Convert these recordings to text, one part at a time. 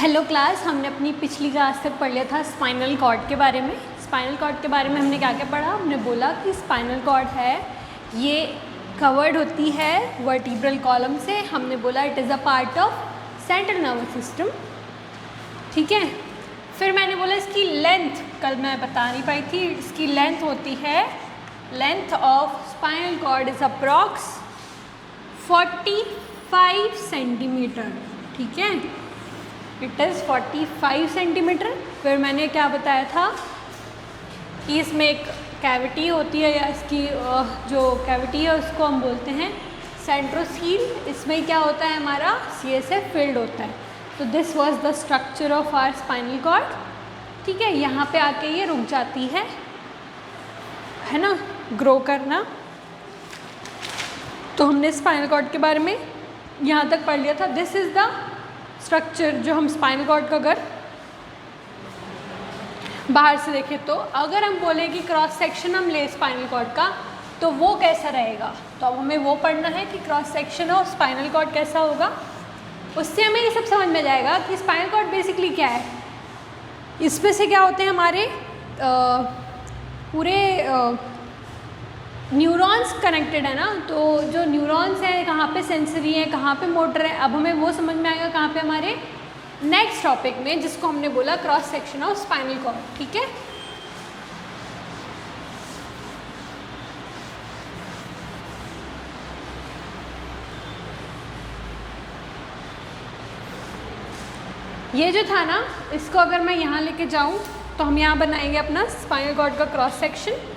Hello class, हमने अपनी पिछली क्लास तक पढ़ लिया था स्पाइनल कॉर्ड के बारे में। स्पाइनल कॉर्ड के बारे में हमने क्या क्या पढ़ा? हमने बोला कि स्पाइनल कॉर्ड है ये कवर्ड होती है वर्टिब्रल कॉलम से। हमने बोला it is a part of central nervous system, ठीक है। फिर मैंने बोला इसकी लेंथ, कल मैं बता नहीं पाई थी, इसकी लेंथ होती है, length of spinal cord is approx 45 centimetre, ठीक है। It is 45 centimetre. फिर मैंने क्या बताया था कि इसमें एक कैविटी होती है, या इसकी जो कैविटी है उसको हम बोलते हैं सेंट्रोसील। इसमें क्या होता है, हमारा CSF फील्ड होता है। तो this was the structure of our spinal cord, ठीक है। यहाँ पे आके ये रुक जाती है ना, ग्रो करना। तो हमने स्पाइनल कॉर्ड के बारे में यहाँ तक पढ़ लिया था। दिस इज़ द स्ट्रक्चर जो हम स्पाइनल कॉर्ड का अगर बाहर से देखें तो, अगर हम बोले कि क्रॉस सेक्शन हम ले स्पाइनल कॉर्ड का, तो वो कैसा रहेगा। तो अब हमें वो पढ़ना है कि cross section of spinal cord कैसा होगा। उससे हमें ये सब समझ में जाएगा कि स्पाइनल कॉर्ड बेसिकली क्या है। इसमें से क्या होते हैं, हमारे पूरे न्यूरॉन्स कनेक्टेड है ना। तो जो न्यूरॉन्स हैं, कहाँ पे सेंसरी है, कहाँ पे मोटर है, अब हमें वो समझ में आएगा कहाँ पे, हमारे नेक्स्ट टॉपिक में, जिसको हमने बोला cross section of spinal cord, ठीक है। ये जो था ना, इसको अगर मैं यहाँ लेके जाऊँ तो हम यहाँ बनाएंगे अपना स्पाइनल कॉर्ड का क्रॉस सेक्शन।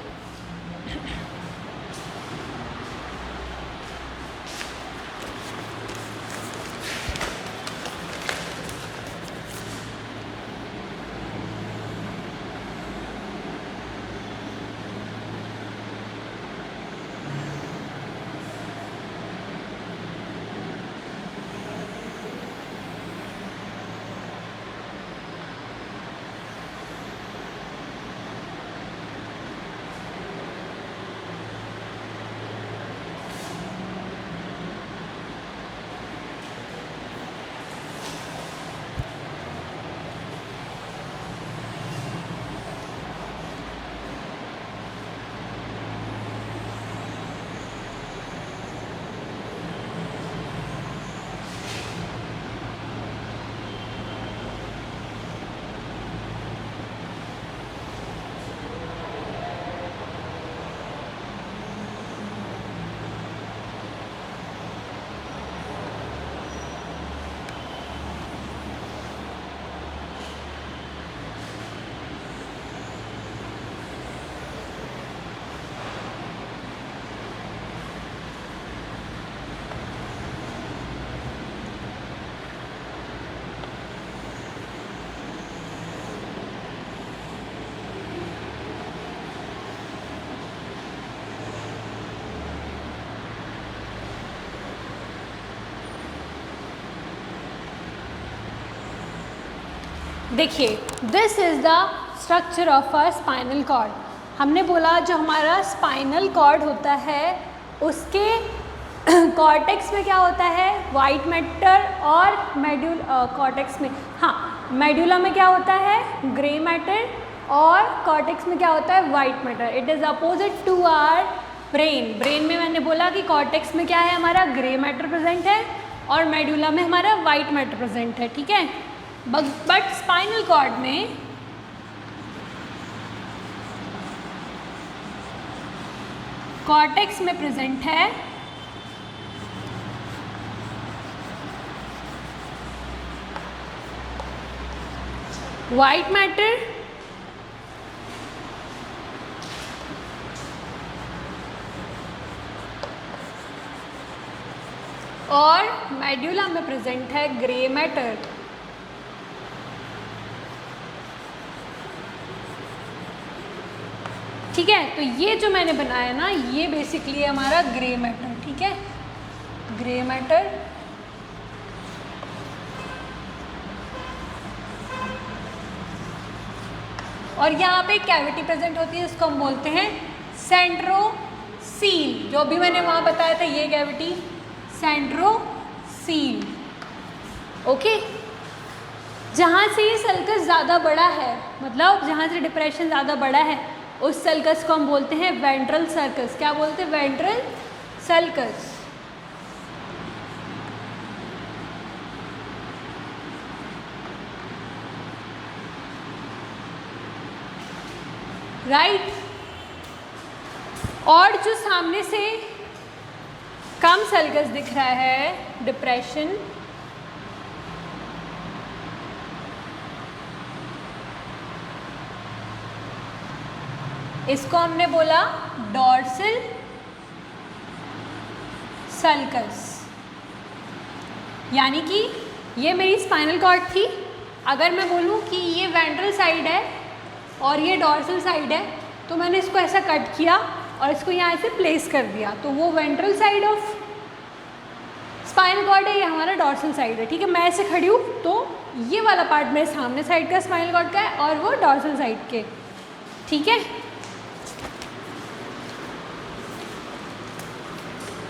देखिए, this is the structure of a spinal cord. हमने बोला जो हमारा स्पाइनल कॉर्ड होता है उसके कॉर्टेक्स में क्या होता है, वाइट मैटर, और कॉर्टेक्स में, हाँ, मेडुला में क्या होता है, ग्रे मैटर, और कॉर्टेक्स में क्या होता है, white matter. It is opposite to our brain. Brain में मैंने बोला कि कॉर्टेक्स में क्या है, हमारा ग्रे मैटर प्रेजेंट है, और मेडुला में हमारा वाइट मैटर प्रेजेंट है, ठीक है। बट स्पाइनल कॉर्ड में कॉर्टेक्स में प्रेजेंट है वाइट मैटर, और मेडुला में प्रेजेंट है ग्रे मैटर। ठीक है, तो ये जो मैंने बनाया ना, ये बेसिकली है हमारा ग्रे मैटर, ठीक है, ग्रे मैटर। और यहाँ पे कैविटी प्रेजेंट होती है, इसको हम बोलते हैं सेंट्रोसील। जो भी मैंने वहाँ बताया था, ये कैविटी सेंट्रोसील। ओके, जहाँ से ये सल्कस ज़्यादा बड़ा है, मतलब जहाँ से डिप्रेशन ज़्यादा बड़ा है, उस सल्कस को हम बोलते हैं वेंट्रल सर्कस। क्या बोलते हैं? Ventral sulcus. राइट। और जो सामने से कम सल्कस दिख रहा है, डिप्रेशन, इसको हमने बोला डॉर्सल सल्कस। यानी कि ये मेरी स्पाइनल कॉर्ड थी। अगर मैं बोलूँ कि ये वेंट्रल साइड है और ये डॉर्सल साइड है, तो मैंने इसको ऐसा कट किया और इसको यहाँ से प्लेस कर दिया, तो वो ventral side of spinal cord है, ये हमारा डॉर्सल साइड है। ठीक है, मैं ऐसे खड़ी हूँ तो ये वाला पार्ट मेरे सामने साइड का स्पाइनल कॉर्ड का है और वो डॉर्सल साइड के। ठीक है,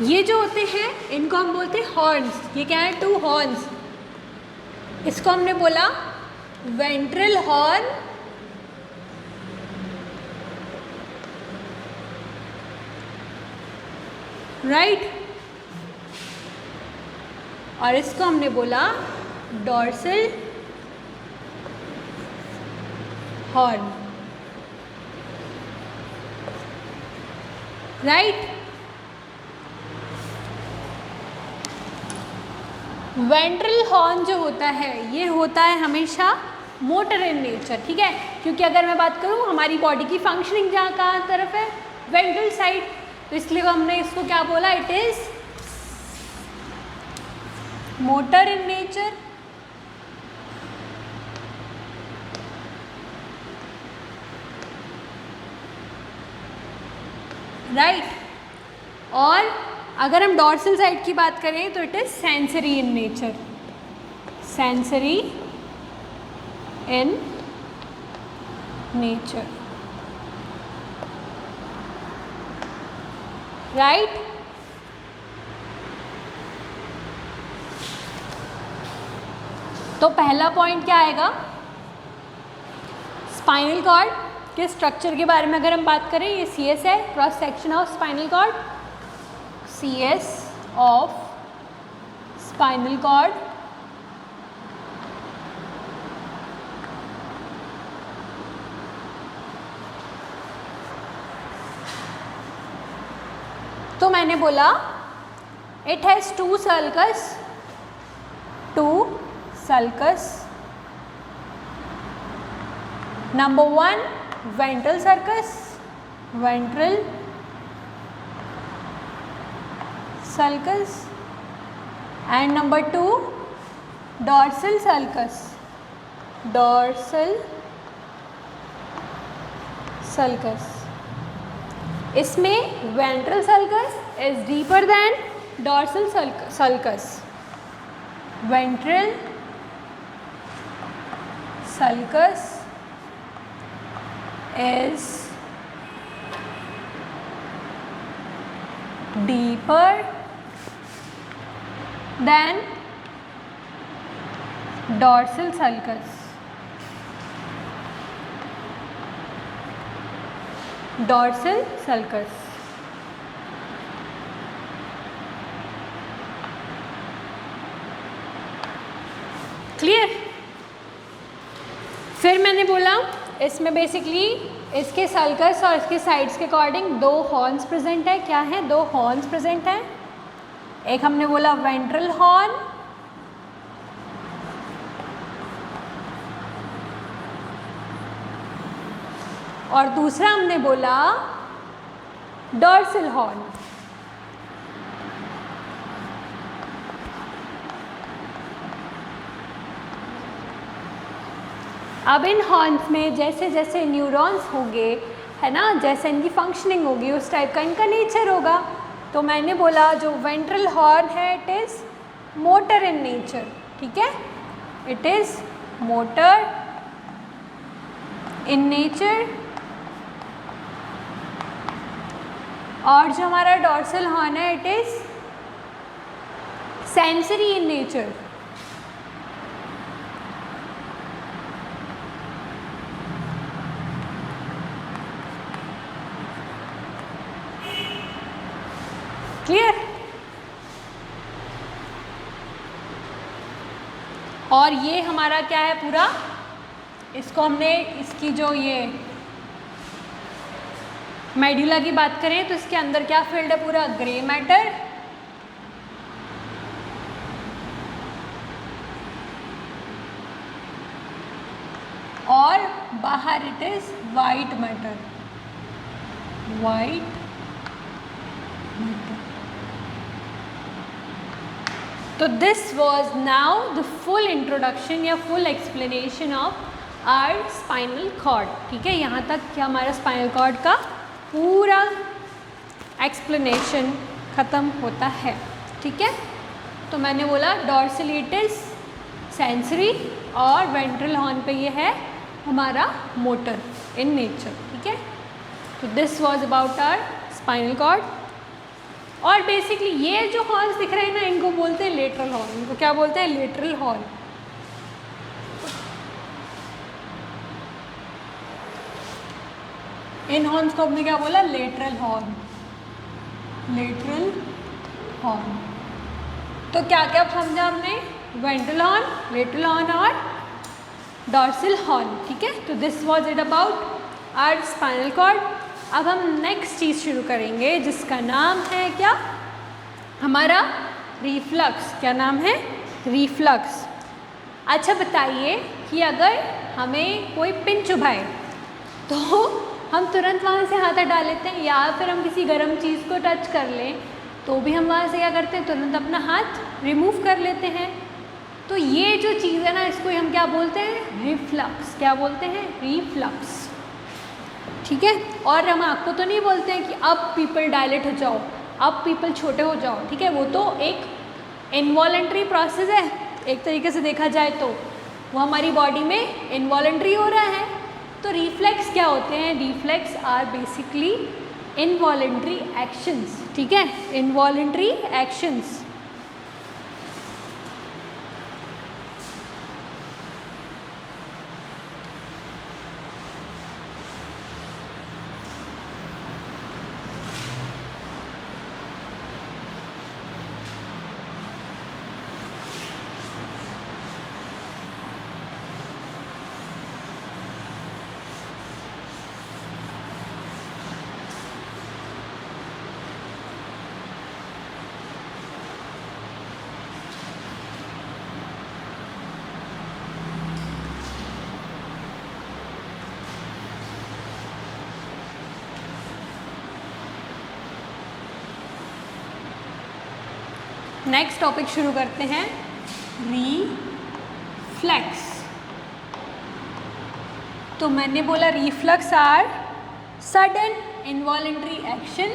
ये जो होते हैं इनको हम बोलते हैं हॉर्न्स। ये क्या है? 2 हॉर्न्स। इसको हमने बोला वेंट्रल हॉर्न राइट, और इसको हमने बोला dorsal horn. Right. Ventral horn जो होता है ये होता है हमेशा मोटर इन नेचर। ठीक है, क्योंकि अगर मैं बात करूँ हमारी बॉडी की फंक्शनिंग जहाँ कहाँ तरफ है? वेंट्रल साइड, तो इसलिए हमने इसको क्या बोला? It is motor in nature. Right. और अगर हम डॉर्सल साइड की बात करें तो it is sensory in nature. Sensory in nature. Right. तो पहला पॉइंट क्या आएगा? स्पाइनल कॉर्ड के स्ट्रक्चर के बारे में अगर हम बात करें, ये CS है, cross section of spinal cord, CS of spinal cord. तो मैंने बोला it has 2 sulcus, 2 sulcus। Number 1 ventral sulcus, ventral sulcus, and number 2 dorsal sulcus, dorsal sulcus। इसमें ventral sulcus is deeper than dorsal sulcus। Ventral sulcus is deeper than dorsal sulcus। Dorsal sulcus। Clear? फिर मैंने बोला इसमें basically इसके sulcus और इसके sides के according 2 horns present है। क्या है? 2 हॉर्न्स प्रेजेंट है। एक हमने बोला वेंट्रल हॉर्न, और दूसरा हमने बोला डॉर्सल हॉर्न। अब इन हॉर्न्स में जैसे जैसे न्यूरॉन्स होंगे, है ना, जैसे इनकी फंक्शनिंग होगी उस टाइप का इनका नेचर होगा। तो मैंने बोला जो वेंट्रल हॉर्न है it is motor in nature. ठीक है, it is motor in nature. और जो हमारा डॉर्सल हॉर्न है it is sensory in nature. और ये हमारा क्या है पूरा, इसको हमने इसकी जो ये मेडुला की बात करें तो इसके अंदर क्या फील्ड है पूरा, ग्रे मैटर, और बाहर it is white matter, white matter. तो this was now the full introduction या full explanation of our spinal cord. ठीक है, यहाँ तक कि हमारा स्पाइनल कॉर्ड का पूरा एक्सप्लेनेशन ख़त्म होता है। ठीक है, तो मैंने बोला डॉर्सिलेटस सेंसरी और वेंट्रल हॉर्न पे ये है हमारा मोटर इन नेचर। ठीक है, तो this was about our spinal cord. और बेसिकली ये जो हॉर्न्स दिख रहे हैं ना, इनको बोलते हैं लेटरल हॉर्न। इनको क्या बोलते हैं, लेटरल हॉर्न। इन हॉर्न्स को हमने क्या बोला, लेटरल हॉर्न, लेटरल हॉर्न। तो क्या क्या समझा हमने, वेंट्रल हॉर्न, लेटरल हॉर्न और डॉर्सल हॉर्न। ठीक है, तो this was it about our spinal cord. अब हम नेक्स्ट चीज़ शुरू करेंगे जिसका नाम है क्या, हमारा रिफ्लक्स। क्या नाम है, रिफ्लक्स। अच्छा बताइए कि अगर हमें कोई पिन चुभाए तो हम तुरंत वहाँ से हाथ हटा लेते हैं, या फिर हम किसी गर्म चीज़ को टच कर लें तो भी हम वहाँ से क्या करते हैं, तुरंत अपना हाथ रिमूव कर लेते हैं। तो ये जो चीज़ है ना, इसको हम क्या बोलते हैं, रिफ्लक्स। क्या बोलते हैं, रिफ्लक्स। ठीक है, और हम आपको तो नहीं बोलते हैं कि अब पीपल डायलेट हो जाओ, अब पीपल छोटे हो जाओ। ठीक है, वो तो एक इनवॉलेंट्री प्रोसेस है, एक तरीके से देखा जाए तो वो हमारी बॉडी में इनवॉलेंट्री हो रहा है। तो रिफ्लेक्स क्या होते हैं, reflex are basically involuntary actions. ठीक है, इनवॉलेंट्री एक्शंस। नेक्स्ट टॉपिक शुरू करते हैं, रिफ्लेक्स। तो मैंने बोला reflex are sudden involuntary action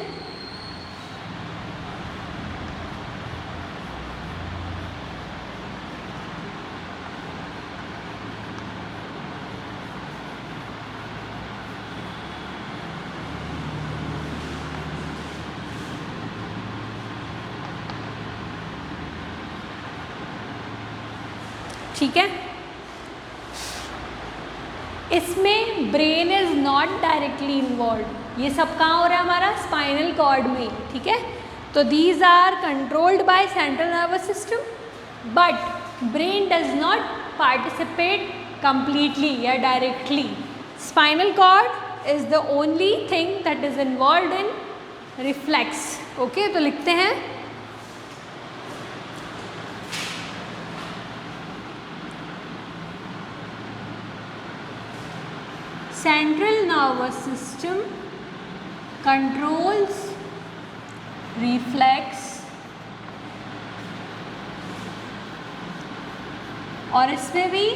ठीक है, इसमें brain is not directly involve. ये सब कहाँ हो रहा है, हमारा स्पाइनल कॉर्ड में। ठीक है, तो these are controlled by central nervous system, but brain does not participate completely या directly. Spinal cord is the only thing that is involved in reflex. Okay, तो लिखते हैं central nervous system controls reflex, और इसमें भी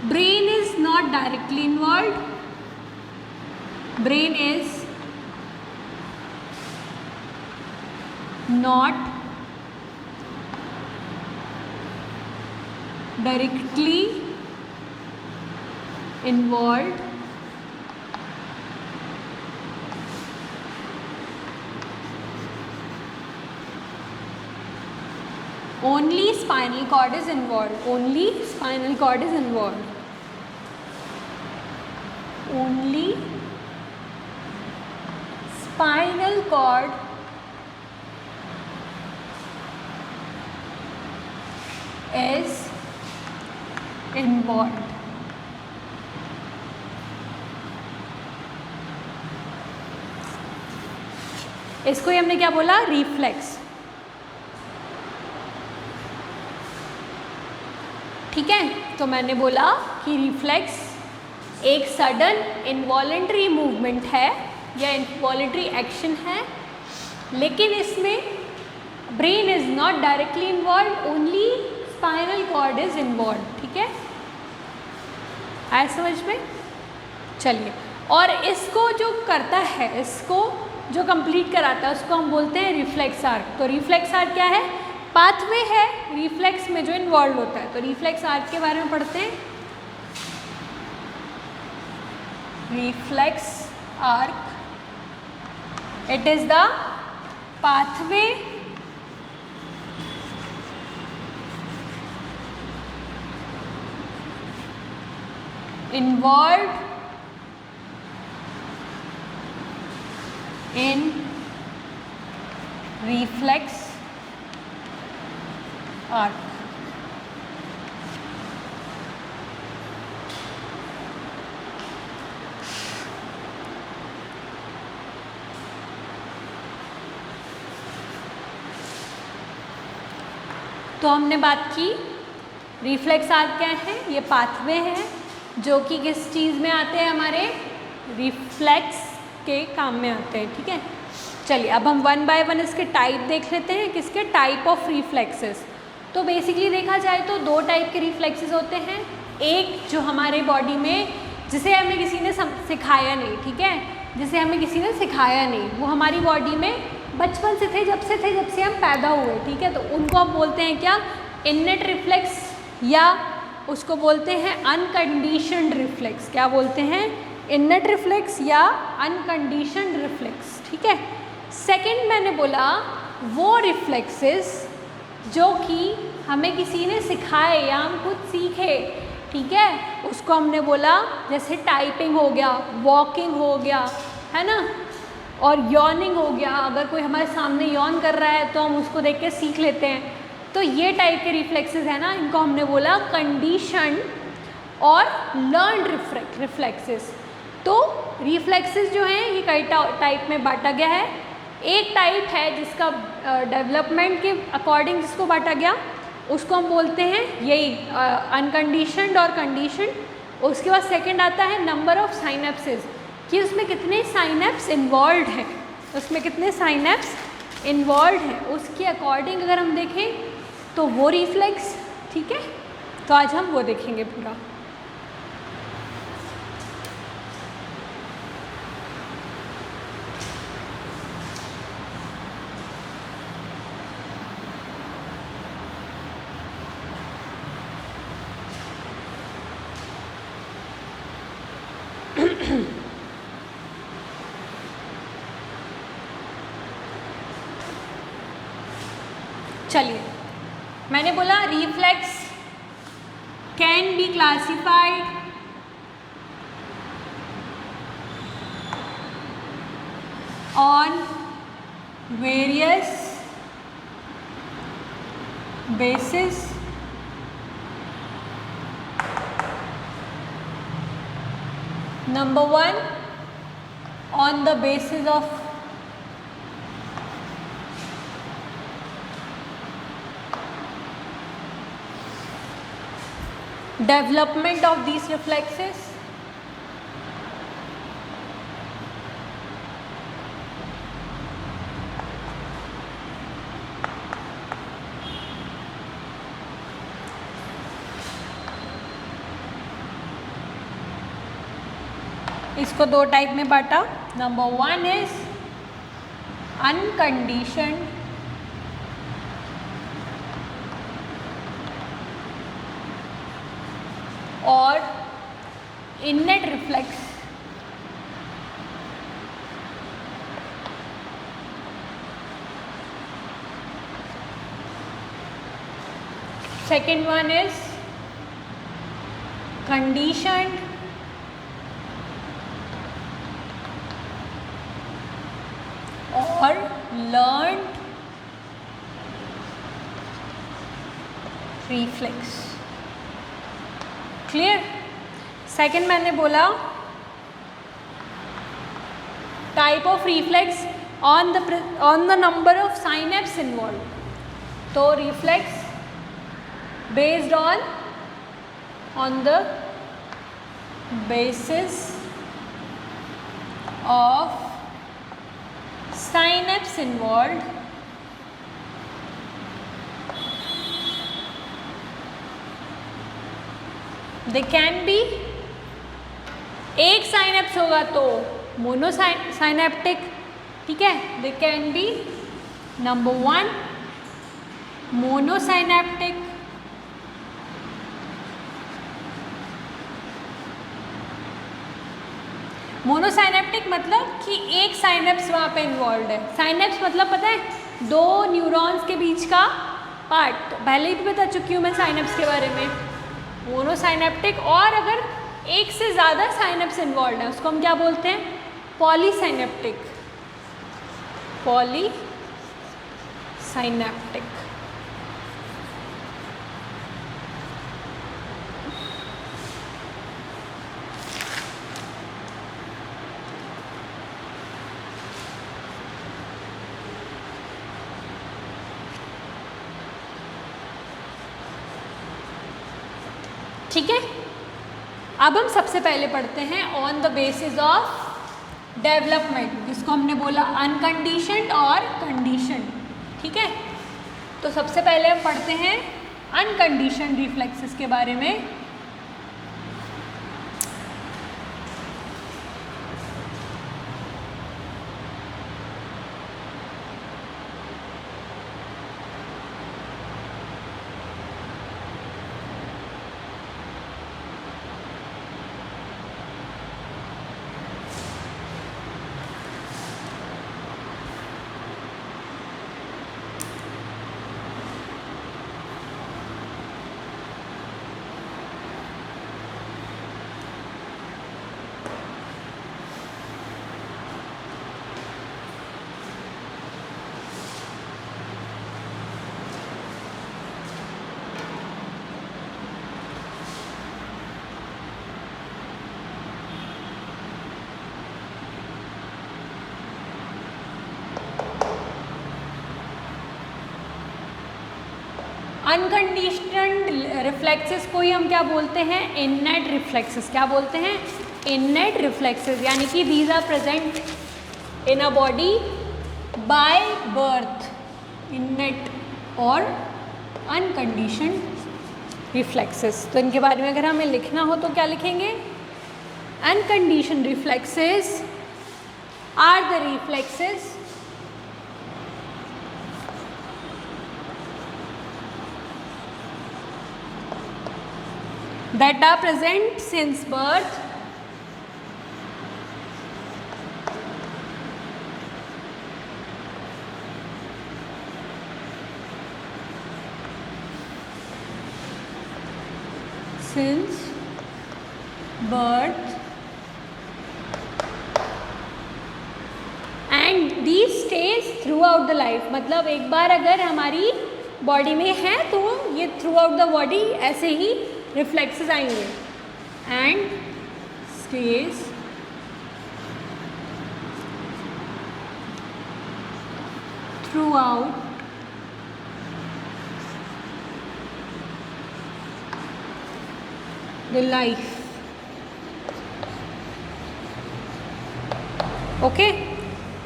brain is not directly involve, brain is not directly involved, only spinal cord is involved, only spinal cord is involved, only spinal cord is involved. इसको ही हमने क्या बोला, रिफ्लेक्स। ठीक है, तो मैंने बोला कि रिफ्लेक्स एक सडन इनवॉलेंट्री मूवमेंट है या इनवॉलेंट्री एक्शन है, लेकिन इसमें brain is not directly involve, only spinal cord is involve. ठीक है, आया समझ में? चलिए, और इसको जो करता है, इसको जो कंप्लीट कराता है, उसको हम बोलते हैं रिफ्लेक्स आर्क। तो रिफ्लेक्स आर्क क्या है? पाथवे है रिफ्लेक्स में जो इन्वॉल्व होता है। तो रिफ्लेक्स आर्क के बारे में पढ़ते हैं। Reflex arc, it is the pathway involved in reflex arc. तो हमने बात की रिफ्लेक्स आर्क क्या है, ये पाथवे है जो कि किस चीज़ में आते हैं, हमारे रिफ्लेक्स के काम में आते हैं। ठीक है, चलिए अब हम वन बाय वन इसके टाइप देख लेते हैं, किसके टाइप ऑफ रिफ्लेक्सेस। तो बेसिकली देखा जाए तो दो टाइप के रिफ्लेक्सेस होते हैं। एक जो हमारे बॉडी में, जिसे हमें किसी ने सिखाया नहीं, ठीक है, जिसे हमें किसी ने सिखाया नहीं, वो हमारी बॉडी में बचपन से थे, जब से हम पैदा हुए। ठीक है, तो उनको हम बोलते हैं क्या, इन्नेट रिफ्लेक्स, या उसको बोलते हैं अनकंडीशनड रिफ्लेक्स। क्या बोलते हैं, इन्नेट रिफ्लेक्स या अनकंडीशनड रिफ्लेक्स। ठीक है, सेकंड मैंने बोला वो रिफ्लेक्सेस जो कि हमें किसी ने सिखाए या हम खुद सीखे। ठीक है, उसको हमने बोला, जैसे टाइपिंग हो गया, वॉकिंग हो गया, है ना, और यॉर्निंग हो गया। अगर कोई हमारे सामने यॉर्न कर रहा है तो हम उसको देख के सीख लेते हैं। तो ये टाइप के रिफ्लेक्सेस है ना, इनको हमने बोला कंडीशन और लर्नड रिफ्लेक्सेस। तो रिफ्लेक्सेस जो हैं ये कई टाइप में बांटा गया है। एक टाइप है जिसका डेवलपमेंट के अकॉर्डिंग जिसको बांटा गया, उसको हम बोलते हैं यही अनकंडीशनड और कंडीशनड। उसके बाद सेकंड आता है नंबर ऑफ साइनेप्सेस, कि उसमें कितने साइनेप्स इन्वॉल्व हैं, उसमें कितने साइनेप्स इन्वॉल्व हैं, उसके अकॉर्डिंग अगर हम देखें तो वो रिफ्लेक्स। ठीक है, तो आज हम वो देखेंगे पूरा। चलिए, मैंने बोला reflex can be classified on various basis. Number one, on the basis of development of these reflexes, इसको दो टाइप में बांटा। नंबर वन इज अनकंडीशनड और innate reflex. Second one is conditioned और लर्नड रिफ्लेक्स। क्लियर। सेकंड मैंने बोला type of reflex on the number of synapse involved, तो reflex based on the basis of synapse involved, they can be, एक synapse होगा तो मोनोसाइनेप्टिक, ठीक है, they can be number 1 मोनोसाइनेप्टिक, मोनोसाइनेप्टिक मतलब कि एक साइनेप्स वहाँ पे इन्वॉल्व है। साइनेप्स मतलब पता है 2 न्यूरॉन्स के बीच का पार्ट, तो पहले ही बता चुकी हूँ मैं साइनेप्स के बारे में। मोनोसाइनेप्टिक, और अगर एक से ज़्यादा साइनेप्स इन्वॉल्व है उसको हम क्या बोलते हैं, पॉलीसाइनेप्टिक, पॉलीसाइनेप्टिक। ठीक है, अब हम सबसे पहले पढ़ते हैं on the basis of development, जिसको हमने बोला अनकंडीशन्ड और कंडीशन्ड। ठीक है, तो सबसे पहले हम पढ़ते हैं अनकंडीशन्ड रिफ्लेक्सेस के बारे में। अनकंडीशनड रिफ्लेक्सेस को ही हम क्या बोलते हैं, इननेट रिफ्लेक्सेस। क्या बोलते हैं, इननेट रिफ्लेक्सेस, यानी कि these are present in a body by birth. Innate और अनकंडीशनड रिफ्लेक्सेस, तो इनके बारे में अगर हमें लिखना हो तो क्या लिखेंगे, unconditioned reflexes are the reflexes that are present since birth and these stays throughout the life। मतलब एक बार अगर हमारी बॉडी में है तो ये थ्रू आउट द बॉडी ऐसे ही रिफ्लेक्सेस आएंगे। And stage through out the life. Okay,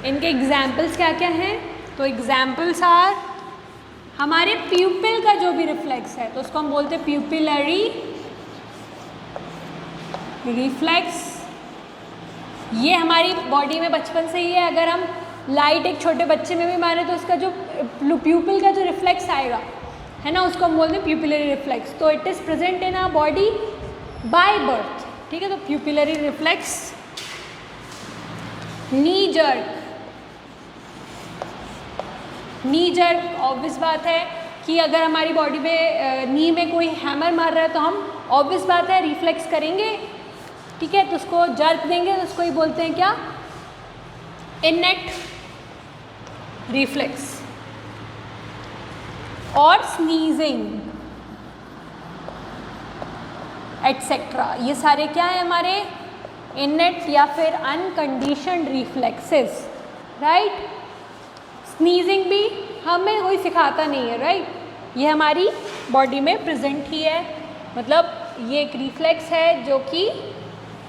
इनके एग्जाम्पल्स क्या क्या हैं, तो एग्जाम्पल्स आर हमारे प्यूपिल का जो भी रिफ्लेक्स है तो उसको हम बोलते हैं प्यूपिलरी रिफ्लेक्स। ये हमारी बॉडी में बचपन से ही है। अगर हम लाइट एक छोटे बच्चे में भी मारे तो उसका जो प्यूपिल का जो रिफ्लेक्स आएगा है ना, उसको हम बोलते हैं प्यूपिलरी रिफ्लेक्स। तो it is present in our body by birth. ठीक है, तो pupillary reflex. Knee jerk, knee jerk obvious बात है कि अगर हमारी बॉडी में नी में कोई हैमर मार रहा है तो हम ऑब्वियस बात है रिफ्लेक्स करेंगे। ठीक है, तो उसको जर्क देंगे तो उसको ही बोलते हैं क्या, इननेट रिफ्लेक्स। और स्नीजिंग, एटसेट्रा, ये सारे क्या है हमारे इनेट या फिर अनकंडीशनड रिफ्लेक्सेस, राइट। स्नीजिंग भी हमें कोई सिखाता नहीं है, राइट, ये हमारी बॉडी में प्रेजेंट ही है, मतलब ये एक रिफ्लेक्स है जो कि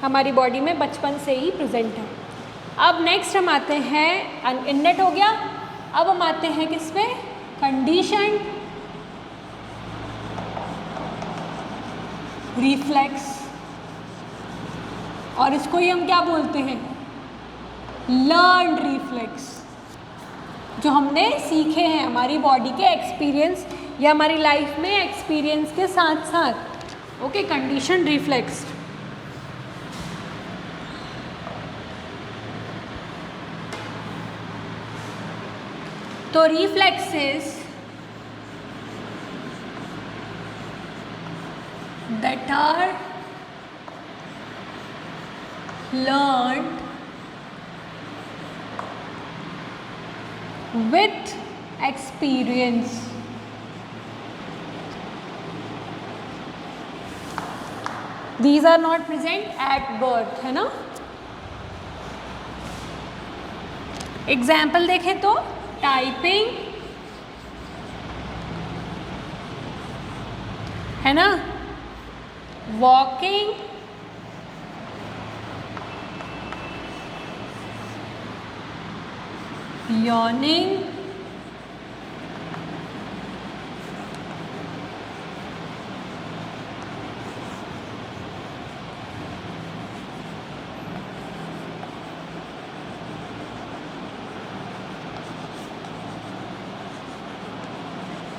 हमारी बॉडी में बचपन से ही प्रेजेंट है। अब नेक्स्ट हम आते हैं, इनेट हो गया, अब हम आते हैं किसमें, कंडीशन रिफ्लेक्स, और इसको ही हम क्या बोलते हैं, लर्न्ड रिफ्लेक्स, जो हमने सीखे हैं हमारी बॉडी के एक्सपीरियंस या हमारी लाइफ में एक्सपीरियंस के साथ साथ। Okay, condition reflex. तो reflexes that are learned with experience, these are not present at birth, है ना। एग्जाम्पल देखें तो टाइपिंग, है ना, वॉकिंग, यॉर्निंग,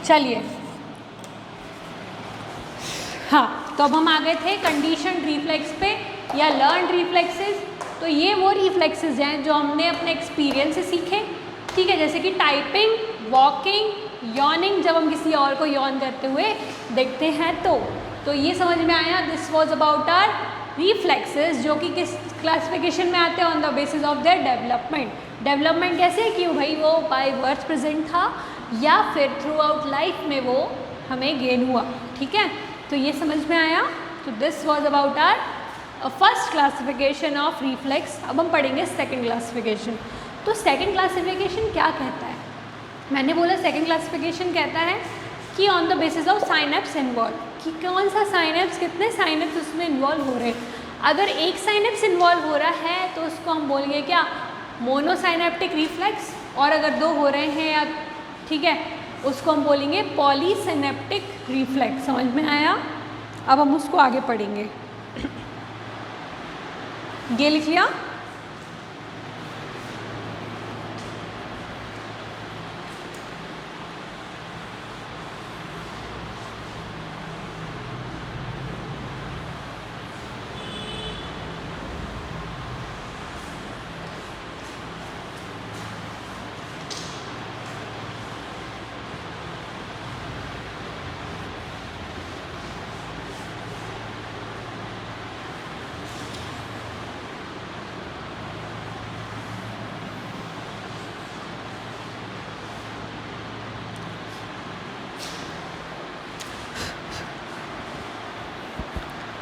चलिए हाँ, तो अब हम आ गए थे कंडीशन रिफ्लेक्स पे या लर्न रिफ्लेक्सेस। तो ये वो रिफ्लेक्सेस हैं जो हमने अपने एक्सपीरियंस से सीखे, ठीक है, जैसे कि टाइपिंग, वॉकिंग, यॉर्निंग, जब हम किसी और को यॉर्न करते हुए देखते हैं तो ये समझ में आया। This was about our reflexes, जो कि किस क्लासिफिकेशन में आते हैं, on the basis of their development. Development कैसे कि भाई वो बाय बर्थ प्रेजेंट था या फिर थ्रू आउट लाइफ में वो हमें गेन हुआ, ठीक है, तो ये समझ में आया। तो this was about our first classification of reflex. अब हम पढ़ेंगे सेकंड क्लासिफिकेशन। तो सेकंड क्लासिफिकेशन क्या कहता है, मैंने बोला सेकंड क्लासिफिकेशन कहता है कि on the basis of synapse involve, कि कौन सा साइनेप्स, कितने साइनेप्स उसमें इन्वॉल्व हो रहे हैं। अगर एक साइनेप्स इन्वॉल्व हो रहा है तो उसको हम बोलेंगे क्या, मोनोसाइनेप्टिक रिफ्लेक्स, और अगर दो हो रहे हैं या, ठीक है, उसको हम बोलेंगे पॉलीसिनेप्टिक रिफ्लेक्स। समझ में आया। अब हम उसको आगे पढ़ेंगे। ये लिख लिया।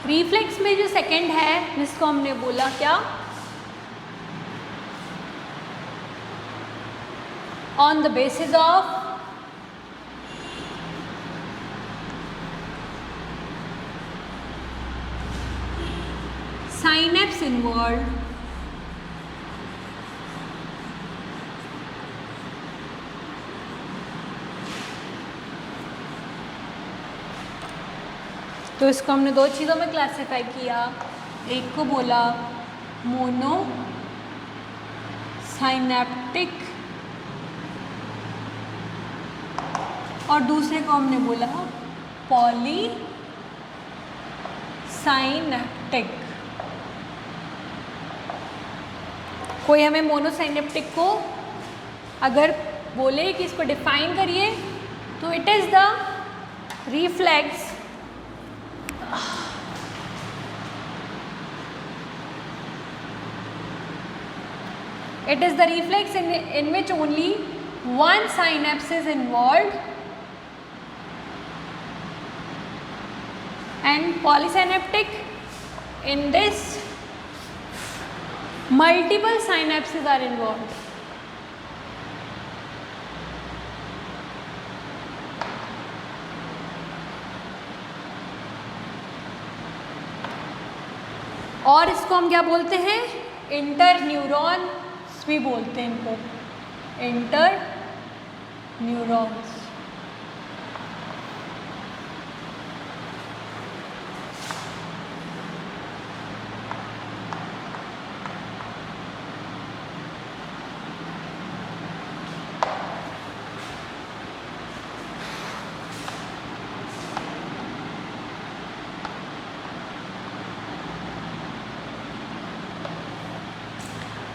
रिफ्लेक्स में जो सेकंड है जिसको हमने बोला क्या, on the basis of synapse involved, तो इसको हमने दो चीज़ों में क्लासिफाई किया। एक को बोला मोनो साइनेप्टिक और दूसरे को हमने बोला पॉली साइनेप्टिक। कोई हमें मोनोसाइनेप्टिक को अगर बोले कि इसको डिफाइन करिए तो it is the reflex in which only one synapse is involved and polysynaptic, in this multiple synapses are involved. और इसको हम क्या बोलते हैं, इंटर न्यूरॉन्स भी बोलते हैं इनको, इंटर न्यूरॉन्स।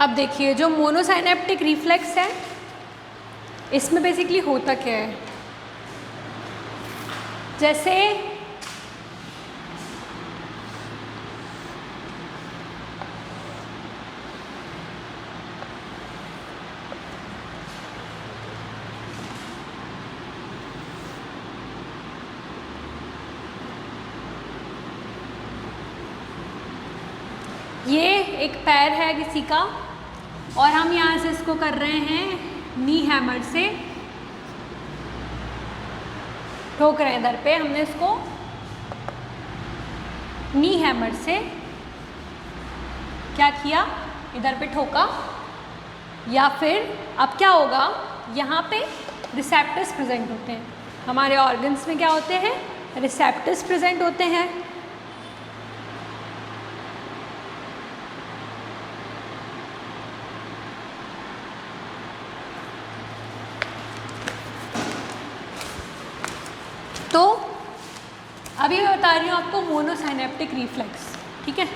अब देखिए जो मोनोसाइनेप्टिक रिफ्लेक्स है इसमें बेसिकली होता क्या है, जैसे ये एक पैर है किसी का और हम यहाँ से इसको कर रहे हैं नी हैमर से, ठोक रहे हैं इधर पे, हमने इसको नी हैमर से क्या किया, इधर पे ठोका। या फिर अब क्या होगा, यहाँ पे रिसेप्टर्स प्रेजेंट होते हैं, हमारे ऑर्गन्स में क्या होते हैं, रिसेप्टर्स प्रेजेंट होते हैं। तो अभी मैं बता रही हूँ आपको मोनोसाइनेप्टिक रिफ्लेक्स, ठीक है।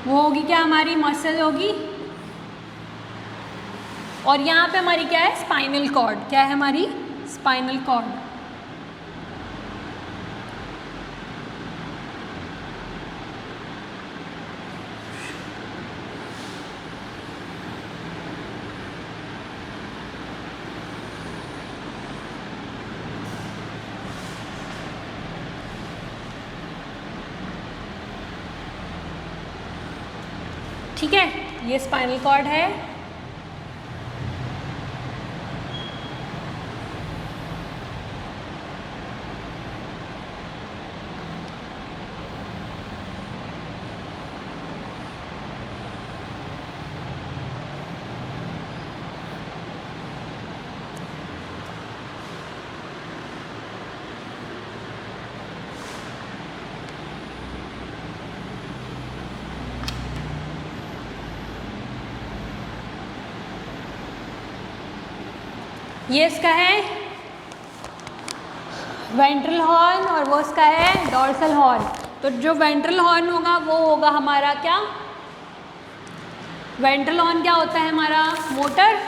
वो होगी क्या, हमारी मसल होगी, और यहाँ पे हमारी क्या है, स्पाइनल कॉर्ड। क्या है हमारी, स्पाइनल कॉर्ड। ठीक है, ये स्पाइनल कॉर्ड है। ये इसका है वेंट्रल हॉर्न और वो इसका है डॉर्सल हॉर्न। तो जो वेंट्रल हॉर्न होगा वो होगा हमारा क्या, वेंट्रल हॉर्न क्या होता है हमारा, मोटर,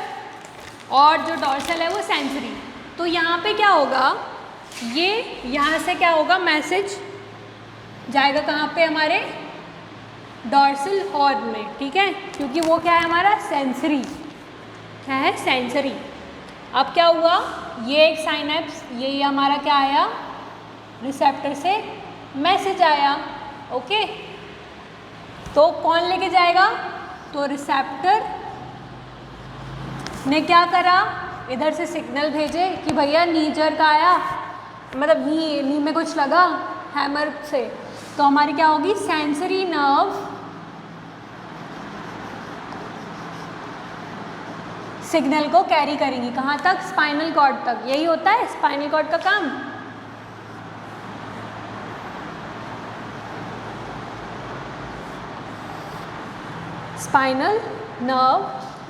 और जो डॉर्सल है वो सेंसरी। तो यहाँ पे क्या होगा, ये यहाँ से क्या होगा, मैसेज जाएगा कहाँ पे, हमारे डॉर्सल हॉर्न में, ठीक है, क्योंकि वो क्या है हमारा सेंसरी, क्या है, सेंसरी। अब क्या हुआ, ये एक साइनेप्स, ये हमारा क्या आया, रिसेप्टर से मैसेज आया, ओके। तो कौन लेके जाएगा, तो रिसेप्टर ने क्या करा, इधर से सिग्नल भेजे कि भैया नी जर्क आया, मतलब नी में कुछ लगा हैमर से। तो हमारी क्या होगी, सेंसरी नर्व सिग्नल को कैरी करेंगी कहाँ तक, स्पाइनल कॉर्ड तक। यही होता है स्पाइनल कॉर्ड का काम। Spinal nerve,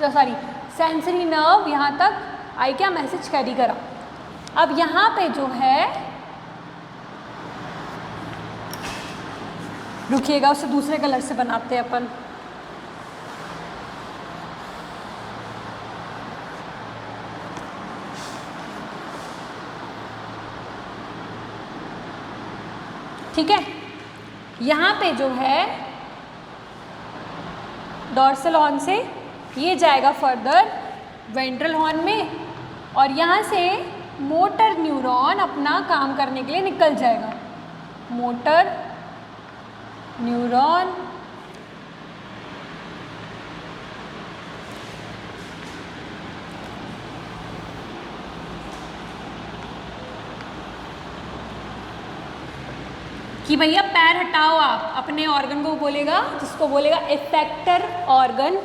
sorry sensory nerve यहाँ तक आई, क्या मैसेज कैरी करा। अब यहाँ पे जो है, रुकिएगा उसे दूसरे कलर से बनाते हैं अपन। ठीक है, यहाँ पे जो है डॉर्सल हॉर्न से ये जाएगा फर्दर वेंट्रल हॉर्न में, और यहाँ से मोटर न्यूरॉन अपना काम करने के लिए निकल जाएगा। मोटर न्यूरॉन कि भैया पैर हटाओ, आप अपने ऑर्गन को बोलेगा, जिसको बोलेगा इफेक्टर ऑर्गन।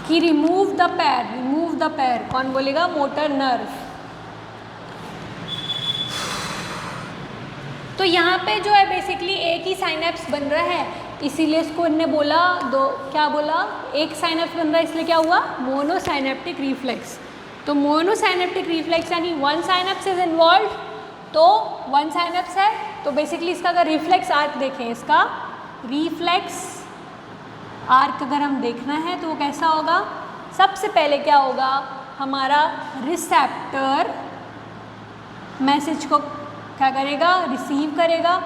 कि रिमूव द पैर, रिमूव द पैर कौन बोलेगा? Motor nerve. तो यहाँ पे जो है बेसिकली एक ही साइनेप्स बन रहा है, इसीलिए इसको इनने बोला क्या बोला? एक साइनेप्स बन रहा है, इसलिए क्या हुआ? मोनोसाइनेप्टिक रिफ्लेक्स। तो मोनोसाइनेप्टिक रिफ्लेक्स यानी वन साइनेप्स इज इन्वॉल्व, तो वन साइनेप्स है, तो बेसिकली इसका अगर रिफ्लेक्स आर्क देखें, इसका रिफ्लेक्स आर्क अगर हम देखना है तो वो कैसा होगा? सबसे पहले क्या होगा? हमारा रिसेप्टर मैसेज को क्या करेगा? रिसीव करेगा।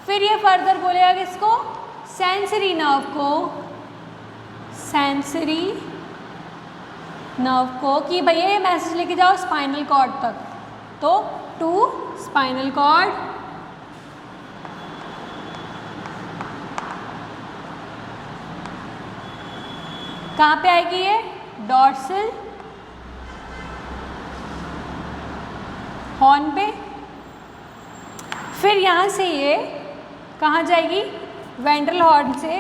फिर ये फर्दर बोलेगा किसको? सेंसरी नर्व को, सेंसरी नर्व को कि भैया ये मैसेज लेके जाओ स्पाइनल कॉर्ड तक। तो टू स्पाइनल कॉर्ड, कहाँ पे आएगी ये? डॉर्सल हॉर्न पे। फिर यहाँ से ये कहाँ जाएगी? वेंट्रल हॉर्न से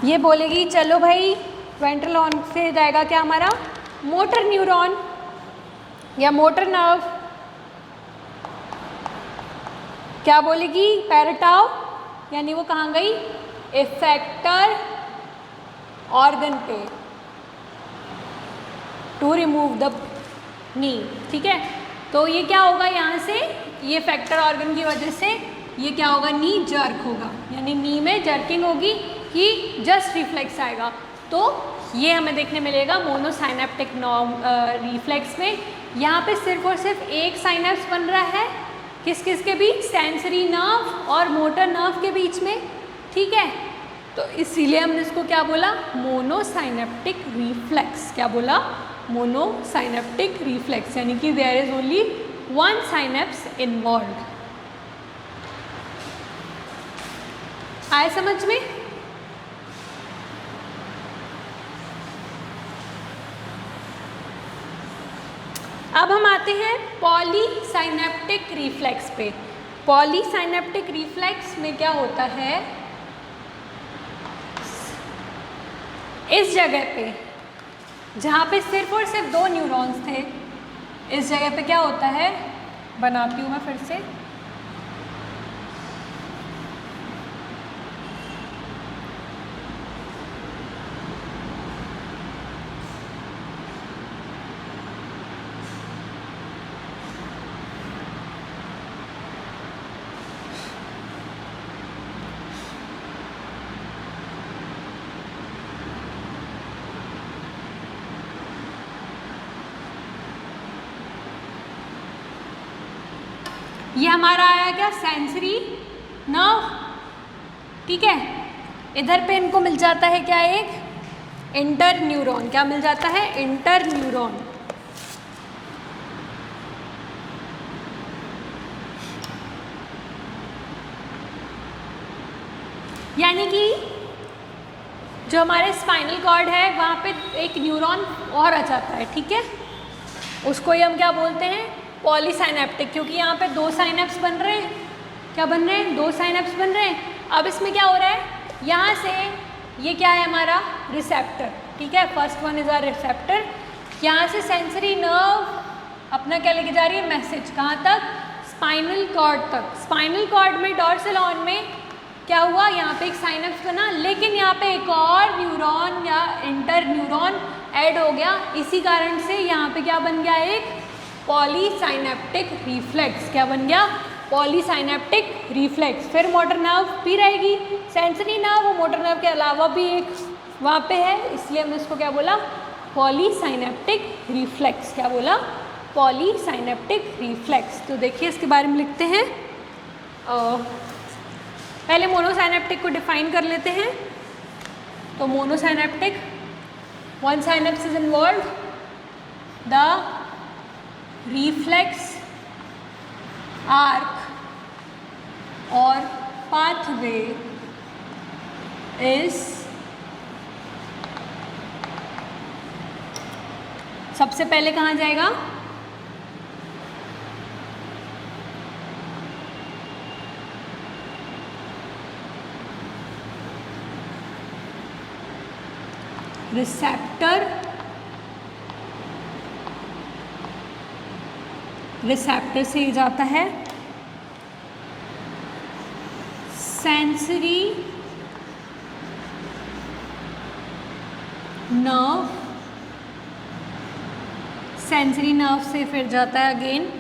ये बोलेगी चलो भाई, वेंट्रल हॉर्न से जाएगा क्या हमारा? मोटर न्यूरॉन या मोटर नर्व, क्या बोलेगी? पैर हटाओ, यानी वो कहाँ गई? इफेक्टर ऑर्गन पे, टू रिमूव द नी। ठीक है, तो ये क्या होगा? यहाँ से ये फैक्टर ऑर्गन की वजह से ये क्या होगा? नी जर्क होगा, यानी नी में जर्किंग होगी कि जस्ट रिफ्लेक्स आएगा। तो ये हमें देखने मिलेगा मोनोसाइनेप्टिक रिफ्लेक्स में। यहाँ पे सिर्फ और सिर्फ एक साइनेप्स बन रहा है, किस किस के बीच? सेंसरी नर्व और मोटर नर्व के बीच में। ठीक है, तो इसीलिए हमने इसको क्या बोला? Monosynaptic reflex. क्या बोला? मोनोसाइनेप्टिक रिफ्लेक्स, यानी कि there is only one synapse involve. आए समझ में? अब हम आते हैं पॉलीसाइनेप्टिक रिफ्लेक्स पे। पॉलीसाइनेप्टिक रिफ्लेक्स में क्या होता है? इस जगह पे जहाँ पे सिर्फ और सिर्फ दो न्यूरॉन्स थे, इस जगह पे क्या होता है? बनाती हूँ मैं फिर से। ये हमारा आया क्या? Sensory nerve. ठीक है, इधर पे इनको मिल जाता है क्या? एक इंटर न्यूरॉन। क्या मिल जाता है? Inter neuron. यानी कि जो हमारे स्पाइनल कॉर्ड है वहाँ पे एक न्यूरॉन और आ जाता है। ठीक है, उसको ही हम क्या बोलते हैं? पॉलीसाइनेप्टिक, क्योंकि यहाँ पे दो साइनेप्स बन रहे हैं। क्या बन रहे हैं? दो साइनेप्स बन रहे हैं। अब इसमें क्या हो रहा है? यहाँ से ये क्या है? हमारा रिसेप्टर। ठीक है, first one is our receptor. यहाँ से सेंसरी नर्व अपना क्या लेके जा रही है? मैसेज। कहाँ तक? स्पाइनल कॉर्ड तक। स्पाइनल कॉर्ड में डॉर्सल हॉर्न में क्या हुआ? यहाँ पे एक साइनेप्स बना, लेकिन यहाँ पे एक और न्यूरॉन या इंटर न्यूरॉन ऐड हो गया। इसी कारण से यहाँ पे क्या बन गया? एक पॉलीसाइनेप्टिक रिफ्लेक्स। क्या बन गया? पॉलीसाइनेप्टिक रिफ्लेक्स। फिर मोटर नर्व भी रहेगी, सेंसरी नर्व और मोटर नर्व के अलावा भी एक वहाँ पे है, इसलिए हमने इसको क्या बोला, पॉलीसाइनेप्टिक रिफ्लेक्स। क्या बोला, पॉलीसाइनेप्टिक रिफ्लेक्स। तो देखिए इसके बारे में लिखते हैं। पहले मोनोसाइनेप्टिक को डिफाइन कर लेते हैं। तो मोनोसाइनेप्टिक, one synapse is involve, the reflex arc और पाथवे इज, सबसे पहले कहाँ जाएगा, रिसेप्टर, रिसेप्टर से जाता है सेंसरी नर्व, सेंसरी नर्व से फिर जाता है again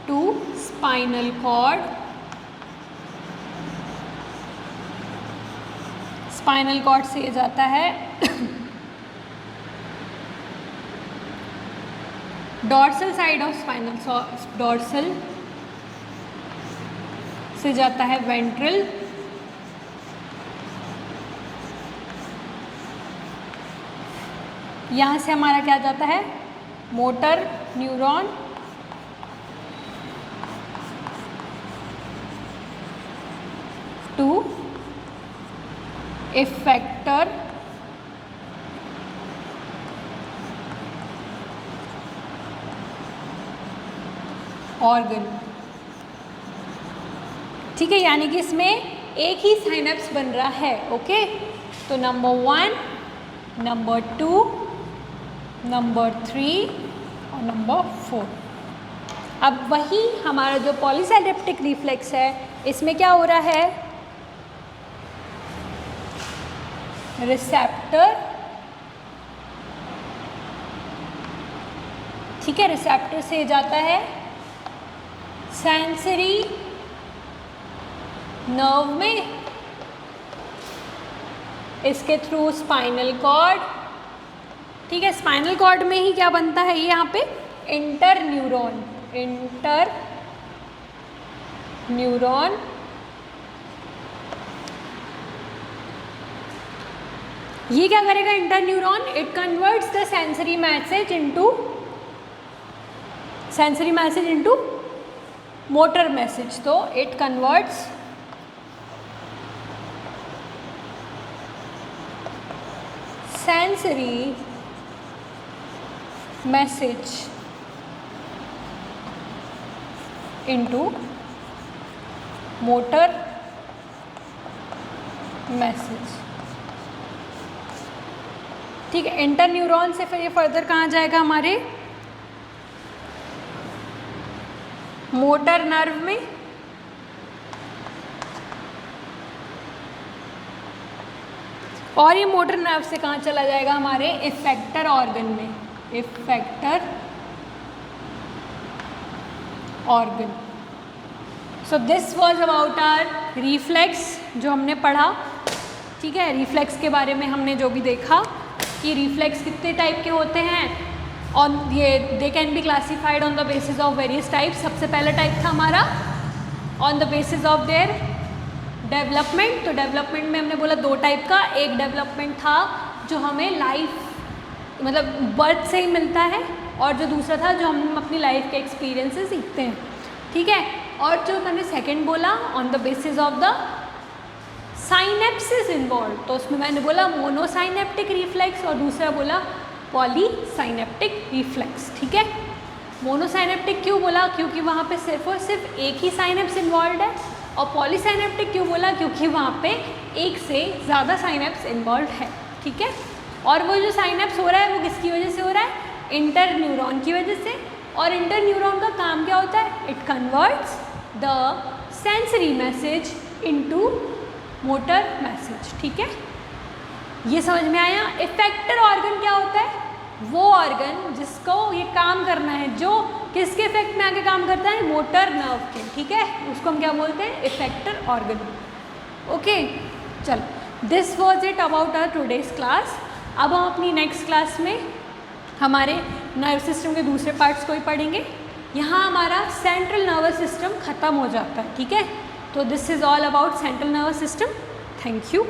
to spinal cord, spinal cord से जाता है dorsal side of spinal, dorsal से जाता है वेंट्रल, यहाँ से हमारा क्या जाता है, motor neuron, to effector organ. ठीक है, यानी कि इसमें एक ही साइनेप्स बन रहा है। ओके, तो नंबर 1, नंबर 2, नंबर 3 और नंबर 4। अब वही हमारा जो पॉलीसाइनेप्टिक रिफ्लेक्स है, इसमें क्या हो रहा है, रिसेप्टर, ठीक है, रिसेप्टर से जाता है सेंसरी नर्व में, इसके थ्रू स्पाइनल कॉर्ड, ठीक है, स्पाइनल कॉर्ड में ही क्या बनता है, ये यहाँ पे इंटर न्यूरॉन, इंटर न्यूरॉन, ये क्या करेगा inter neuron, it converts the sensory message into motor message. तो it converts sensory message into motor message. ठीक है, इंटर न्यूरॉन से फिर ये फर्दर कहाँ जाएगा, हमारे मोटर नर्व में, और ये मोटर नर्व से कहाँ चला जाएगा, हमारे इफेक्टर ऑर्गन में, effector organ. So this was about our reflex, जो हमने पढ़ा। ठीक है, रिफ्लेक्स के बारे में हमने जो भी देखा कि रिफ्लेक्स कितने टाइप के होते हैं, और ये they can be classified on the basis of various types. सबसे पहला टाइप था हमारा on the basis of their development. तो डेवलपमेंट में हमने बोला 2 टाइप का, एक डेवलपमेंट था जो हमें लाइफ मतलब बर्थ से ही मिलता है, और जो दूसरा था जो हम अपनी लाइफ के एक्सपीरियंस से सीखते हैं। ठीक है, और जो मैंने सेकेंड बोला on the basis of the synapses involve, तो उसमें मैंने बोला मोनोसाइनेप्टिक रिफ्लेक्स, और दूसरा बोला पॉलीसाइनेप्टिक रिफ्लेक्स। ठीक है, मोनोसाइनेप्टिक क्यों बोला, क्योंकि वहाँ पे सिर्फ और सिर्फ एक ही साइनेप्स इन्वॉल्व है, और पॉलीसाइनेप्टिक क्यों बोला, क्योंकि वहाँ पे एक से ज़्यादा साइनेप्स इन्वॉल्व है। ठीक है, और वो जो साइनेप्स हो रहा है वो किसकी वजह से हो रहा है, इंटर न्यूरॉन की वजह से। और इंटर न्यूरॉन का काम क्या होता है, it converts the sensory message into motor message. ठीक है, ये समझ में आया। इफेक्टर ऑर्गन क्या होता है, वो ऑर्गन जिसको ये काम करना है, जो किसके इफेक्ट में आके काम करता है, मोटर नर्व के। ठीक है, उसको हम क्या बोलते हैं, इफेक्टर ऑर्गन। ओके, चलो this was it about our today's class. अब हम अपनी नेक्स्ट क्लास में हमारे नर्व सिस्टम के दूसरे पार्ट्स को ही पढ़ेंगे। यहाँ हमारा सेंट्रल नर्वस सिस्टम ख़त्म हो जाता है, ठीक है। तो this is all about central nervous system. Thank you.